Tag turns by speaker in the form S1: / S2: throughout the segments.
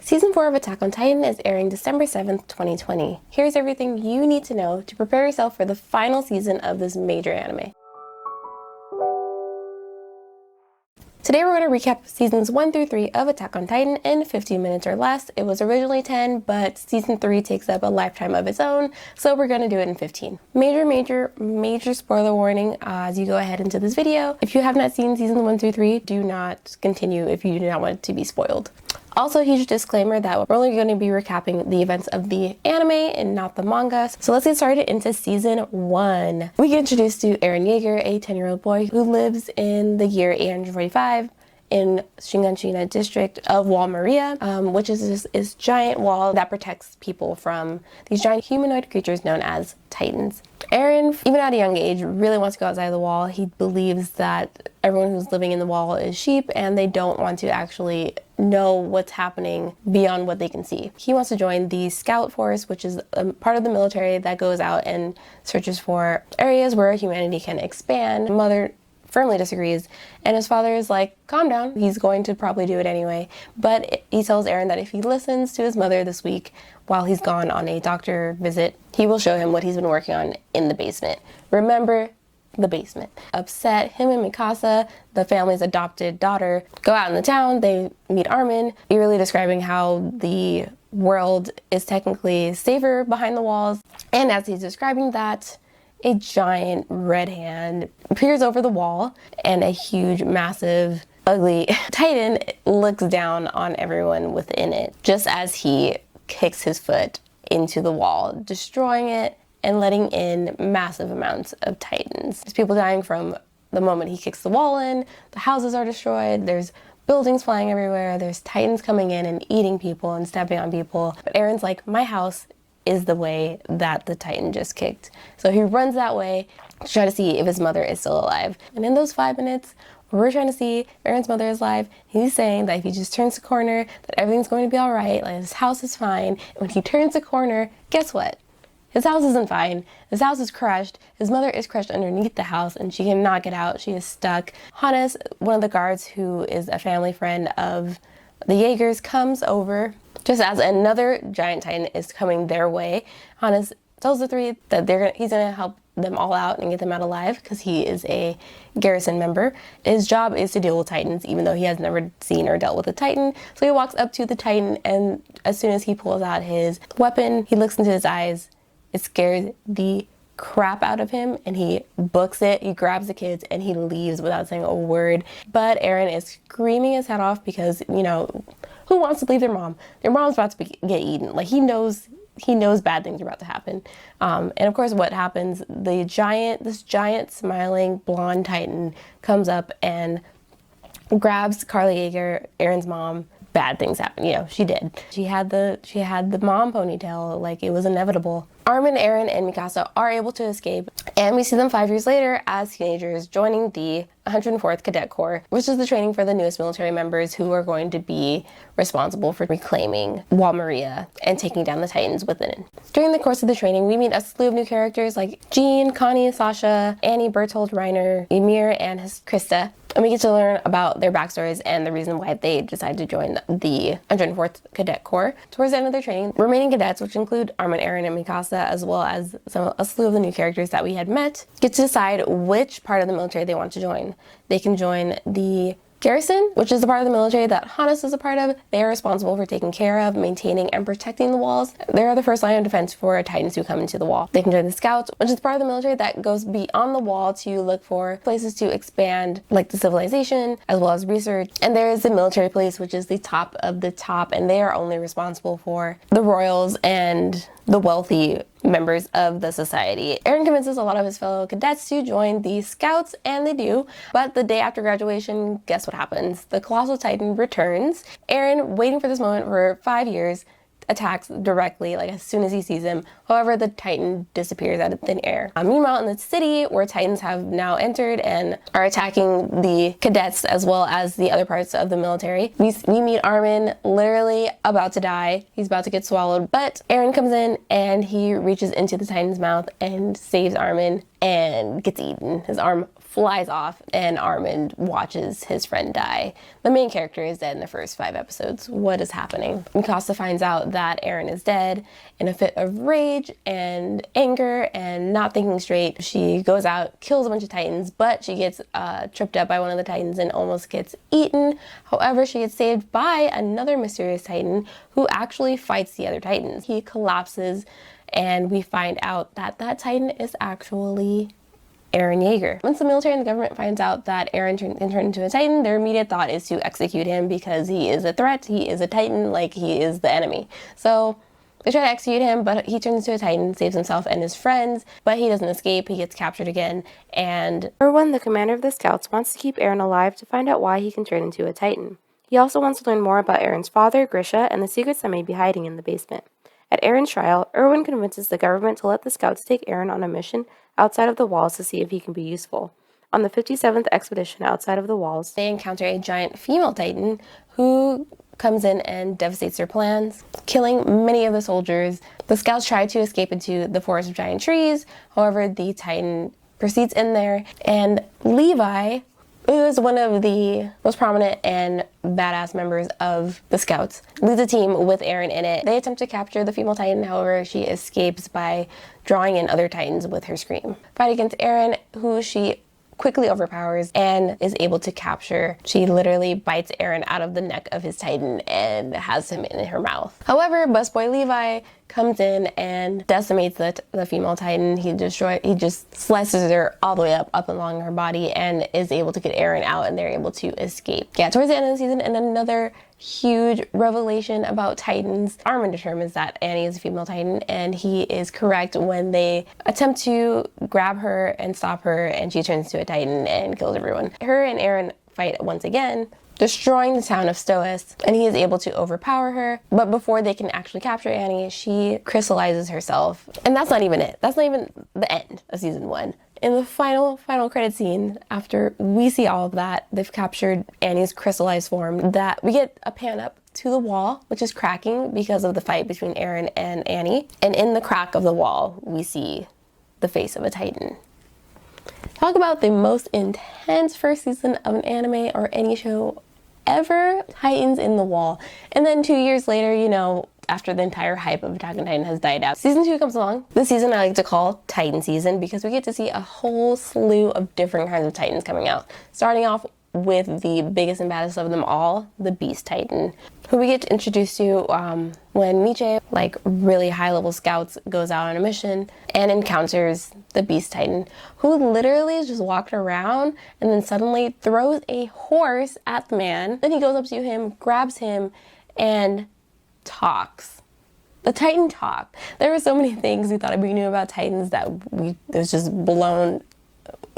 S1: Season 4 of Attack on Titan is airing December 7th, 2020. Here's everything you need to know to prepare yourself for the final season of this major anime. Today we're going to recap seasons 1 through 3 of Attack on Titan in 15 minutes or less. It was originally 10, but season 3 takes up a lifetime of its own, so we're going to do it in 15. Major spoiler warning as you go ahead into this video. If you have not seen seasons 1 through 3, do not continue if you do not want it to be spoiled. Also, a huge disclaimer that we're only going to be recapping the events of the anime and not the manga. So let's get started into season 1. We get introduced to Eren Yeager, a 10-year-old boy who lives in the year 845 in Shiganshina district of Wall Maria, which is this giant wall that protects people from these giant humanoid creatures known as Titans. Eren, even at a young age, really wants to go outside of the wall. He believes that everyone who's living in the wall is sheep and they don't want to actually know what's happening beyond what they can see. He wants to join the Scout Force, which is a part of the military that goes out and searches for areas where humanity can expand. Mother firmly disagrees, and his father is like, calm down, he's going to probably do it anyway. But he tells Eren that if he listens to his mother this week while he's gone on a doctor visit, he will show him what he's been working on in the basement. Remember, the basement. Upset, him and Mikasa, the family's adopted daughter, go out in the town. They meet Armin, eerily describing how the world is technically safer behind the walls. And as he's describing that, a giant red hand appears over the wall, and a huge, massive, ugly Titan looks down on everyone within it, just as he kicks his foot into the wall, destroying it and letting in massive amounts of Titans. There's people dying from the moment he kicks the wall in, the houses are destroyed, there's buildings flying everywhere, there's Titans coming in and eating people and stepping on people. But Eren's like, my house is the way that the Titan just kicked. So he runs that way to try to see if his mother is still alive. And in those 5 minutes, we're trying to see if Eren's mother is alive. He's saying that if he just turns the corner, that everything's going to be all right, like his house is fine. And when he turns the corner, guess what? His house isn't fine. His house is crushed. His mother is crushed underneath the house and she cannot get out. She is stuck. Hannes, one of the guards who is a family friend of the Jaegers, comes over just as another giant Titan is coming their way. Hannes tells the three that he's gonna help them all out and get them out alive because he is a garrison member. His job is to deal with Titans, even though he has never seen or dealt with a Titan. So he walks up to the Titan, and as soon as he pulls out his weapon, he looks into his eyes. It scares the crap out of him, and he books it, he grabs the kids, and he leaves without saying a word. But Eren is screaming his head off because, you know, who wants to leave their mom? Their mom's about to get eaten. Like, he knows bad things are about to happen. And of course, what happens, this giant smiling blonde Titan comes up and grabs Carly Yeager, Eren's mom. Bad things happen. You know, she did. She had the mom ponytail, like it was inevitable. Armin, Eren, and Mikasa are able to escape, and we see them 5 years later as teenagers joining the 104th Cadet Corps, which is the training for the newest military members who are going to be responsible for reclaiming Wall Maria and taking down the Titans within it. During the course of the training, we meet a slew of new characters like Jean, Connie, Sasha, Annie, Bertold, Reiner, Ymir, and Krista. And we get to learn about their backstories and the reason why they decided to join the 104th Cadet Corps. Towards the end of their training, remaining cadets, which include Armin, Eren, and Mikasa, as well as a slew of the new characters that we had met, get to decide which part of the military they want to join. They can join the garrison, which is the part of the military that Hannes is a part of. They are responsible for taking care of, maintaining, and protecting the walls. They are the first line of defense for Titans who come into the wall. They can join the scouts, which is part of the military that goes beyond the wall to look for places to expand, like the civilization, as well as research. And there is the military police, which is the top of the top, and they are only responsible for the royals and the wealthy members of the society. Eren convinces a lot of his fellow cadets to join the scouts, and they do. But the day after graduation, guess what happens? The Colossal Titan returns. Eren, waiting for this moment for 5 years, attacks directly, like as soon as he sees him. However, the Titan disappears out of thin air. Meanwhile, in the city, where Titans have now entered and are attacking the cadets as well as the other parts of the military, we meet Armin literally about to die. He's about to get swallowed, but Eren comes in and he reaches into the Titan's mouth and saves Armin and gets eaten. His arm flies off, and Armin watches his friend die. The main character is dead in the first 5 episodes. What is happening? Mikasa finds out that Eren is dead. In a fit of rage and anger and not thinking straight, she goes out, kills a bunch of Titans, but she gets tripped up by one of the Titans and almost gets eaten. However, she gets saved by another mysterious Titan who actually fights the other Titans. He collapses, and we find out that that Titan is actually Eren Yeager. Once the military and the government finds out that Eren can turn into a Titan, their immediate thought is to execute him because he is a threat, he is a Titan, like he is the enemy. So they try to execute him, but he turns into a Titan, saves himself and his friends, but he doesn't escape, he gets captured again, and Erwin, the commander of the scouts, wants to keep Eren alive to find out why he can turn into a Titan. He also wants to learn more about Eren's father, Grisha, and the secrets that may be hiding in the basement. At Eren's trial, Erwin convinces the government to let the scouts take Eren on a mission outside of the walls to see if he can be useful. On the 57th expedition outside of the walls, they encounter a giant female Titan who comes in and devastates their plans, killing many of the soldiers. The scouts try to escape into the forest of giant trees. However, the Titan proceeds in there, and Levi, who is one of the most prominent and badass members of the Scouts, leads a team with Eren in it. They attempt to capture the female Titan, however, she escapes by drawing in other Titans with her scream. Fight against Eren, who she quickly overpowers and is able to capture. She literally bites Eren out of the neck of his Titan and has him in her mouth. However, busboy Levi comes in and decimates the female Titan. He just slices her all the way up along her body and is able to get Eren out, and they're able to escape. Yeah, towards the end of the season, and another huge revelation about Titans. Armin determines that Annie is a female Titan, and he is correct when they attempt to grab her and stop her, and she turns into a Titan and kills everyone. Her and Eren fight once again, destroying the town of Stoas, and he is able to overpower her. But before they can actually capture Annie, she crystallizes herself. And that's not even it. That's not even the end of season 1. In the final credit scene, after we see all of that, they've captured Annie's crystallized form, that we get a pan up to the wall, which is cracking because of the fight between Eren and Annie. And in the crack of the wall, we see the face of a Titan. Talk about the most intense first season of an anime or any show ever. Titans in the wall. And then 2 years later, you know, after the entire hype of Attack on Titan has died out, season 2 comes along. This season I like to call Titan season because we get to see a whole slew of different kinds of Titans coming out. Starting off with the biggest and baddest of them all, the Beast Titan, who we get introduced to when Miche, like really high-level scouts, goes out on a mission and encounters the Beast Titan, who literally just walked around and then suddenly throws a horse at the man. Then he goes up to him, grabs him, and talks. The Titan talked. There were so many things we thought we knew about Titans that it was just blown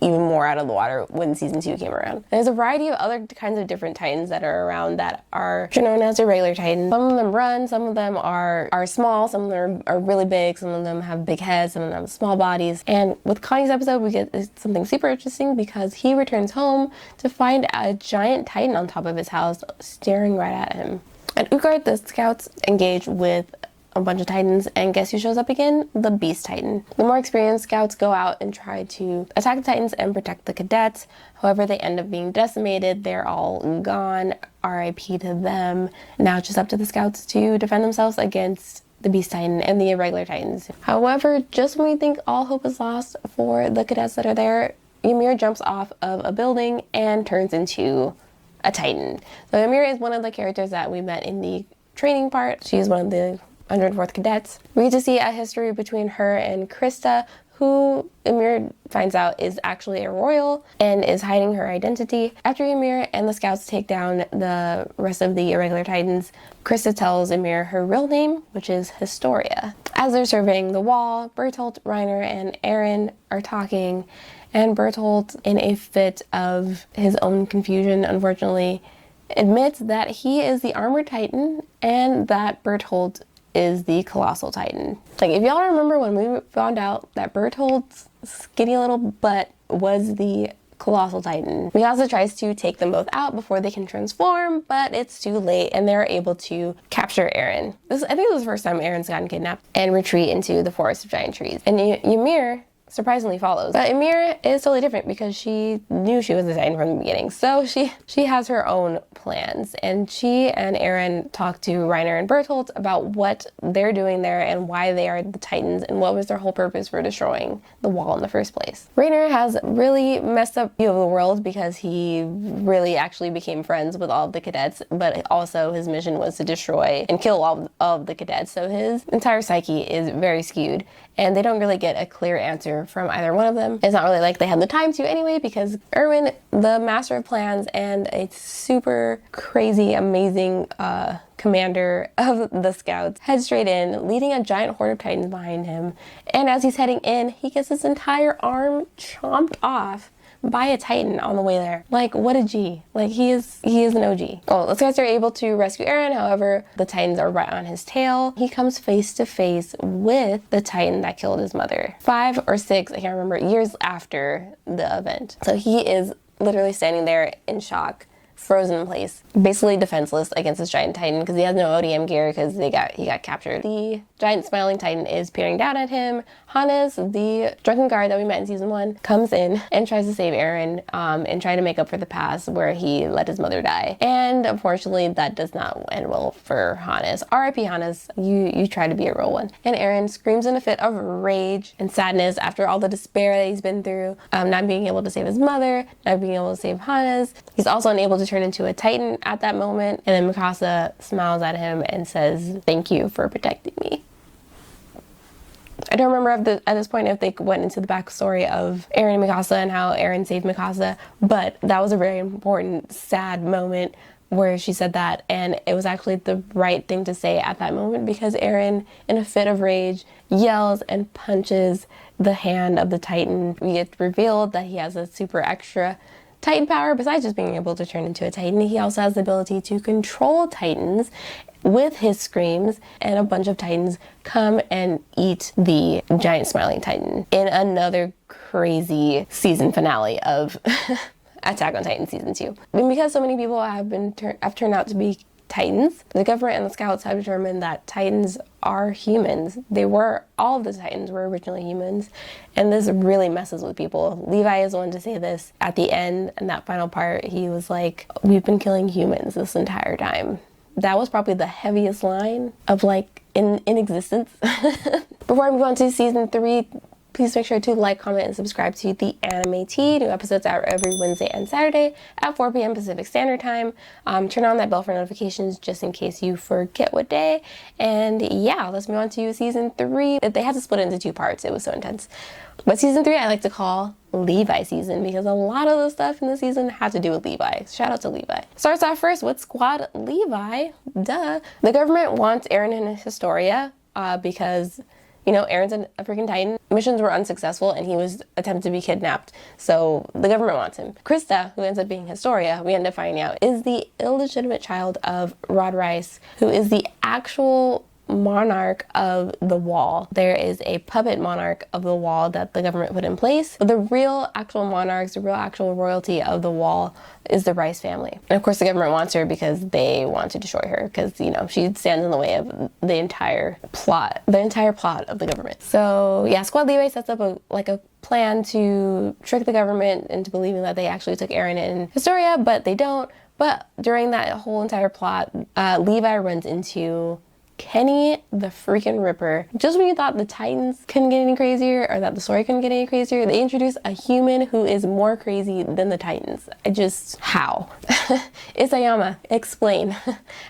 S1: even more out of the water when season 2 came around. There's a variety of other kinds of different Titans that are around that are known as the regular Titans. Some of them run, some of them are small, some of them are really big, some of them have big heads, some of them have small bodies. And with Connie's episode, we get something super interesting because he returns home to find a giant Titan on top of his house staring right at him. At Utgard, the scouts engage with a bunch of Titans, and guess who shows up again? The Beast Titan. The more experienced scouts go out and try to attack the Titans and protect the cadets. However, they end up being decimated. They're all gone. RIP to them. Now it's just up to the scouts to defend themselves against the Beast Titan and the irregular Titans. However, just when we think all hope is lost for the cadets that are there, Ymir jumps off of a building and turns into a Titan. So Ymir is one of the characters that we met in the training part. She's one of the 104th cadets. We get to see a history between her and Krista, who Ymir finds out is actually a royal and is hiding her identity. After Ymir and the scouts take down the rest of the irregular Titans, Krista tells Ymir her real name, which is Historia. As they're surveying the wall, Bertolt, Reiner, and Eren are talking, and Bertolt, in a fit of his own confusion, unfortunately, admits that he is the armored Titan and that Bertolt is the Colossal Titan. Like, if y'all remember when we found out that Bertolt's skinny little butt was the Colossal Titan, Mikasa tries to take them both out before they can transform, but it's too late and they're able to capture Eren. I think this was the first time Eren's gotten kidnapped and retreat into the forest of giant trees. And Ymir surprisingly follows. But Ymir is totally different because she knew she was a Titan from the beginning. So she has her own plans, and she and Eren talk to Reiner and Bertolt about what they're doing there and why they are the Titans and what was their whole purpose for destroying the wall in the first place. Reiner has really messed up view of the world because he really actually became friends with all of the cadets, but also his mission was to destroy and kill all of the cadets. So his entire psyche is very skewed, and they don't really get a clear answer from either one of them. It's not really like they had the time to anyway, because Erwin, the master of plans and a super crazy, amazing commander of the scouts, heads straight in, leading a giant horde of Titans behind him. And as he's heading in, he gets his entire arm chomped off by a Titan on the way there. Like, what a G. Like, he is an OG. Well, the scouts are able to rescue Eren, however, the Titans are right on his tail. He comes face to face with the Titan that killed his mother. 5 or 6, I can't remember, years after the event. So he is literally standing there in shock, frozen in place, basically defenseless against this giant Titan because he has no ODM gear because he got captured. The giant smiling Titan is peering down at him. Hannes, the drunken guard that we met in season 1, comes in and tries to save Eren and try to make up for the past where he let his mother die. And unfortunately, that does not end well for Hannes. R.I.P. Hannes, you try to be a real one. And Eren screams in a fit of rage and sadness after all the despair that he's been through, not being able to save his mother, not being able to save Hannes. He's also unable to turn into a Titan at that moment. And then Mikasa smiles at him and says, "Thank you for protecting me." I don't remember at this point if they went into the backstory of Eren and Mikasa and how Eren saved Mikasa, but that was a very important, sad moment where she said that, and it was actually the right thing to say at that moment because Eren, in a fit of rage, yells and punches the hand of the Titan. We get revealed that he has a super extra Titan power. Besides just being able to turn into a Titan, he also has the ability to control Titans with his screams, and a bunch of Titans come and eat the giant smiling Titan in another crazy season finale of Attack on Titan season 2. And because so many people have turned out to be Titans, the government and the scouts have determined that Titans are humans. All of the Titans were originally humans, and this really messes with people. Levi is the one to say this at the end, in that final part. He was like, "We've been killing humans this entire time." That was probably the heaviest line of in existence. Before I move on to season 3, please make sure to like, comment, and subscribe to the Anime Tea. New episodes out every Wednesday and Saturday at 4 p.m. Pacific Standard Time. Turn on that bell for notifications just in case you forget what day. And yeah, let's move on to season 3. They had to split it into 2 parts. It was so intense. But season 3 I like to call Levi season because a lot of the stuff in the season had to do with Levi. Shout out to Levi. Starts off first with Squad Levi. Duh. The government wants Eren in Historia because, you know, Eren's a freaking Titan. Missions were unsuccessful and he was attempted to be kidnapped. So the government wants him. Krista, who ends up being Historia, we end up finding out, is the illegitimate child of Rod Rice, who is the actual monarch of the wall. There is a puppet monarch of the wall that the government put in place. But the real actual monarchs, the real actual royalty of the wall is the Rice family. And of course the government wants her because they want to destroy her because, you know, she stands in the way of the entire plot of the government. So yeah, Squad Levi sets up a plan to trick the government into believing that they actually took Eren in Historia, but they don't. But during that whole entire plot, Levi runs into Kenny the freaking Ripper. Just when you thought the Titans couldn't get any crazier or that the story couldn't get any crazier, they introduce a human who is more crazy than the Titans. How? Isayama, explain.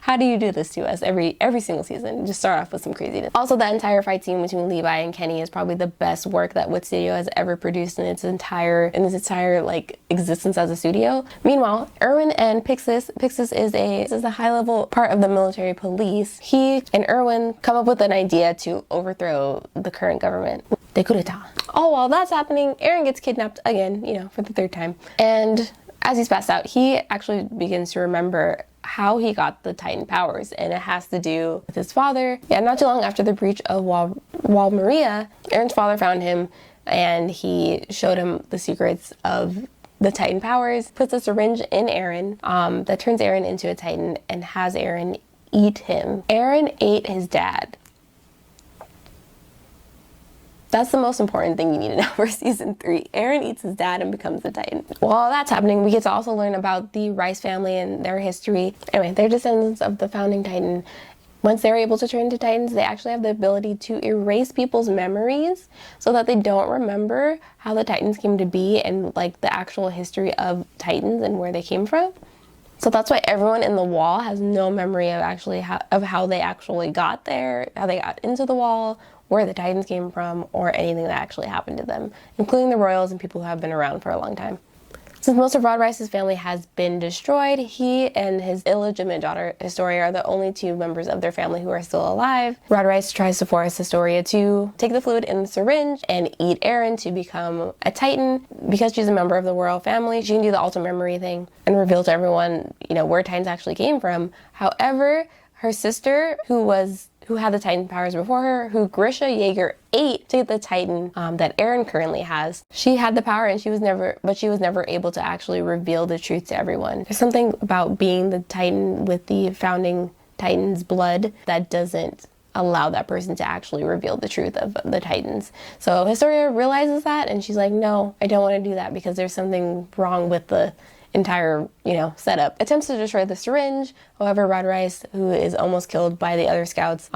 S1: How do you do this to us every single season? Just start off with some craziness. Also, the entire fight scene between Levi and Kenny is probably the best work that Wit Studio has ever produced in its entire existence as a studio. Meanwhile, Erwin and Pixis is a high-level part of the military police. He and Erwin come up with an idea to overthrow the current government. The coup d'etat. Oh, while that's happening, Eren gets kidnapped again, you know, for the 3rd time. And as he's passed out, he actually begins to remember how he got the Titan powers, and it has to do with his father. Yeah, not too long after the breach of Wall Maria, Eren's father found him, and he showed him the secrets of the Titan powers, puts a syringe in Eren that turns Eren into a Titan and has Eren eat him. Eren ate his dad. That's the most important thing you need to know for season 3. Eren eats his dad and becomes the Titan. While that's happening, we get to also learn about the Rice family and their history. Anyway, they're descendants of the founding Titan. Once they're able to turn into Titans, they actually have the ability to erase people's memories so that they don't remember how the Titans came to be and like the actual history of Titans and where they came from. So that's why everyone in the wall has no memory of how they actually got there, how they got into the wall, where the Titans came from, or anything that actually happened to them, including the royals and people who have been around for a long time. Since most of Rod Rice's family has been destroyed, he and his illegitimate daughter, Historia, are the only 2 members of their family who are still alive. Rod Rice tries to force Historia to take the fluid in the syringe and eat Eren to become a Titan. Because she's a member of the royal family, she can do the ultimate memory thing and reveal to everyone, where Titans actually came from. However, her sister, who had the Titan powers before her, who Grisha Yeager ate to get the Titan that Eren currently has. She had the power and she was never able to actually reveal the truth to everyone. There's something about being the Titan with the founding Titan's blood that doesn't allow that person to actually reveal the truth of the Titans. So Historia realizes that and she's like, no, I don't want to do that because there's something wrong with the entire, setup. Attempts to destroy the syringe. However, Rod Rice, who is almost killed by the other scouts,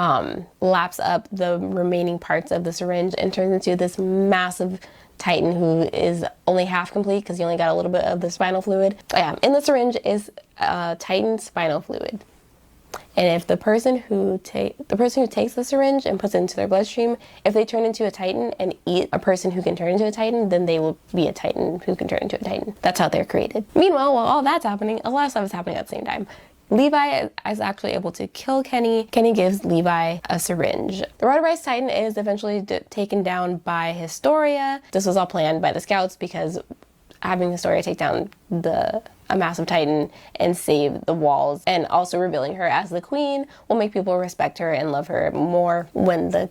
S1: laps up the remaining parts of the syringe and turns into this massive Titan who is only half complete because he only got a little bit of the spinal fluid. But yeah, in the syringe is Titan spinal fluid. And if the person who takes the syringe and puts it into their bloodstream, if they turn into a Titan and eat a person who can turn into a Titan, then they will be a Titan who can turn into a Titan. That's how they're created. Meanwhile, while all that's happening, a lot of stuff is happening at the same time. Levi is actually able to kill Kenny. Kenny gives Levi a syringe. The Rod Rice Titan is eventually taken down by Historia. This was all planned by the scouts because having Historia take down a massive Titan and save the walls, and also revealing her as the queen, will make people respect her and love her more when the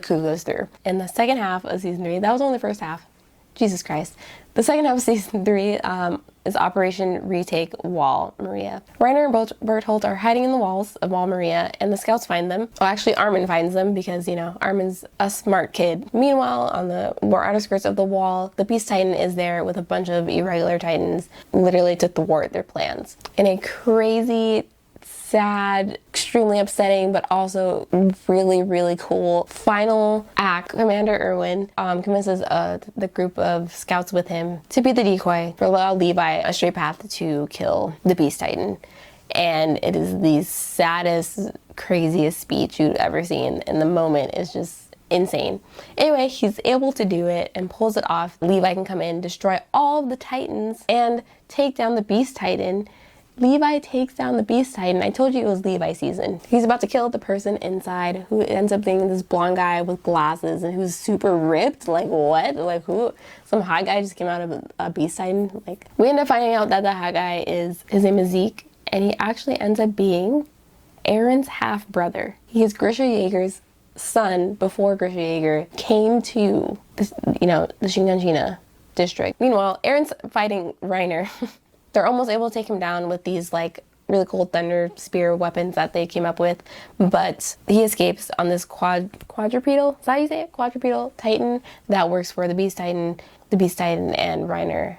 S1: coup goes through. In the second half of season 3, that was only the first half. Jesus Christ. The second half of season 3 is Operation Retake Wall Maria. Reiner and Bertolt are hiding in the walls of Wall Maria, and the scouts find them. Well, actually, Armin finds them because, Armin's a smart kid. Meanwhile, on the more outer skirts of the wall, the Beast Titan is there with a bunch of irregular Titans, literally to thwart their plans. In a crazy, sad, extremely upsetting, but also really, really cool final act, Commander Erwin convinces the group of scouts with him to be the decoy to allow Levi a straight path to kill the Beast Titan. And it is the saddest, craziest speech you've ever seen, and the moment is just insane. Anyway, he's able to do it and pulls it off. Levi can come in, destroy all of the Titans, and take down the Beast Titan. Levi takes down the Beast Titan. I told you it was Levi season. He's about to kill the person inside, who ends up being this blonde guy with glasses and who's super ripped. Like, what? Like, who? Some hot guy just came out of a Beast Titan? Like, we end up finding out that the hot guy his name is Zeke, and he actually ends up being Eren's half-brother. He is Grisha Yeager's son before Grisha Yeager came to this, the Shiganshina district. Meanwhile, Eren's fighting Reiner. They're almost able to take him down with these really cool thunder spear weapons that they came up with, but he escapes on this quadrupedal, is that how you say it? Quadrupedal Titan that works for the Beast Titan. The Beast Titan and Reiner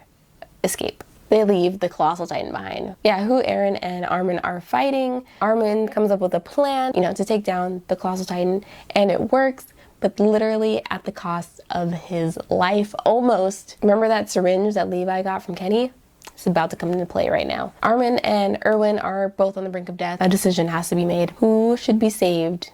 S1: escape. They leave the Colossal Titan behind. Yeah, who Eren and Armin are fighting. Armin comes up with a plan, to take down the Colossal Titan, and it works, but literally at the cost of his life, almost. Remember that syringe that Levi got from Kenny? It's about to come into play right now. Armin and Erwin are both on the brink of death. A decision has to be made. Who should be saved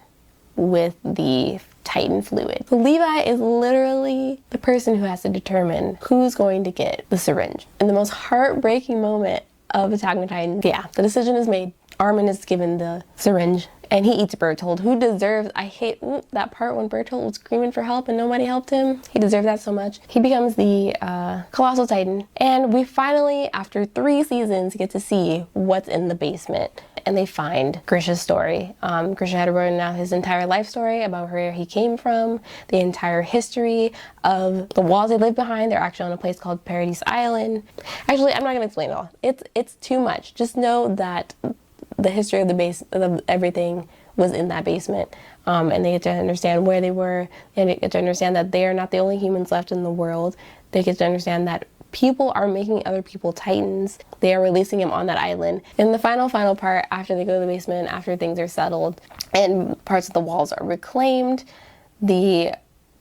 S1: with the Titan fluid? So Levi is literally the person who has to determine who's going to get the syringe. In the most heartbreaking moment of Attack on Titan, the decision is made. Armin is given the syringe and he eats Bertolt, who deserves, I hate that part when Bertolt was screaming for help and nobody helped him. He deserved that so much. He becomes the Colossal Titan, and we finally, after 3 seasons, get to see what's in the basement. And they find Grisha's story. Grisha had written out his entire life story about where he came from, the entire history of the walls they live behind. They're actually on a place called Paradise Island. Actually, I'm not gonna explain it all. It's too much. Just know that the history of the base of everything was in that basement. And they get to understand where they were, and they get to understand that they are not the only humans left in the world. They get to understand that people are making other people Titans. They are releasing him on that island. In the final part, after they go to the basement, after things are settled and parts of the walls are reclaimed, the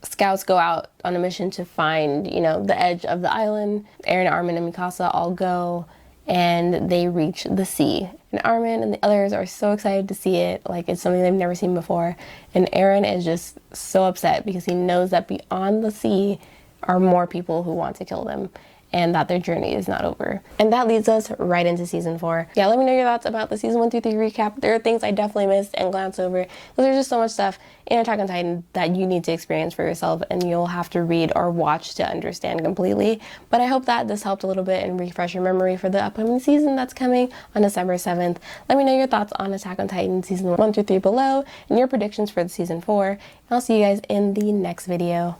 S1: scouts go out on a mission to find, you know, the edge of the island. Eren, Armin, and Mikasa all go, and they reach the sea. And Armin and the others are so excited to see it, like it's something they've never seen before. And Eren is just so upset because he knows that beyond the sea are more people who want to kill them, and that their journey is not over. And that leads us right into season 4. Yeah, let me know your thoughts about the season 1 through 3 recap. There are things I definitely missed and glanced over, because there's just so much stuff in Attack on Titan that you need to experience for yourself, and you'll have to read or watch to understand completely. But I hope that this helped a little bit and refresh your memory for the upcoming season that's coming on December 7th. Let me know your thoughts on Attack on Titan season 1 through 3 below, and your predictions for the season 4. And I'll see you guys in the next video.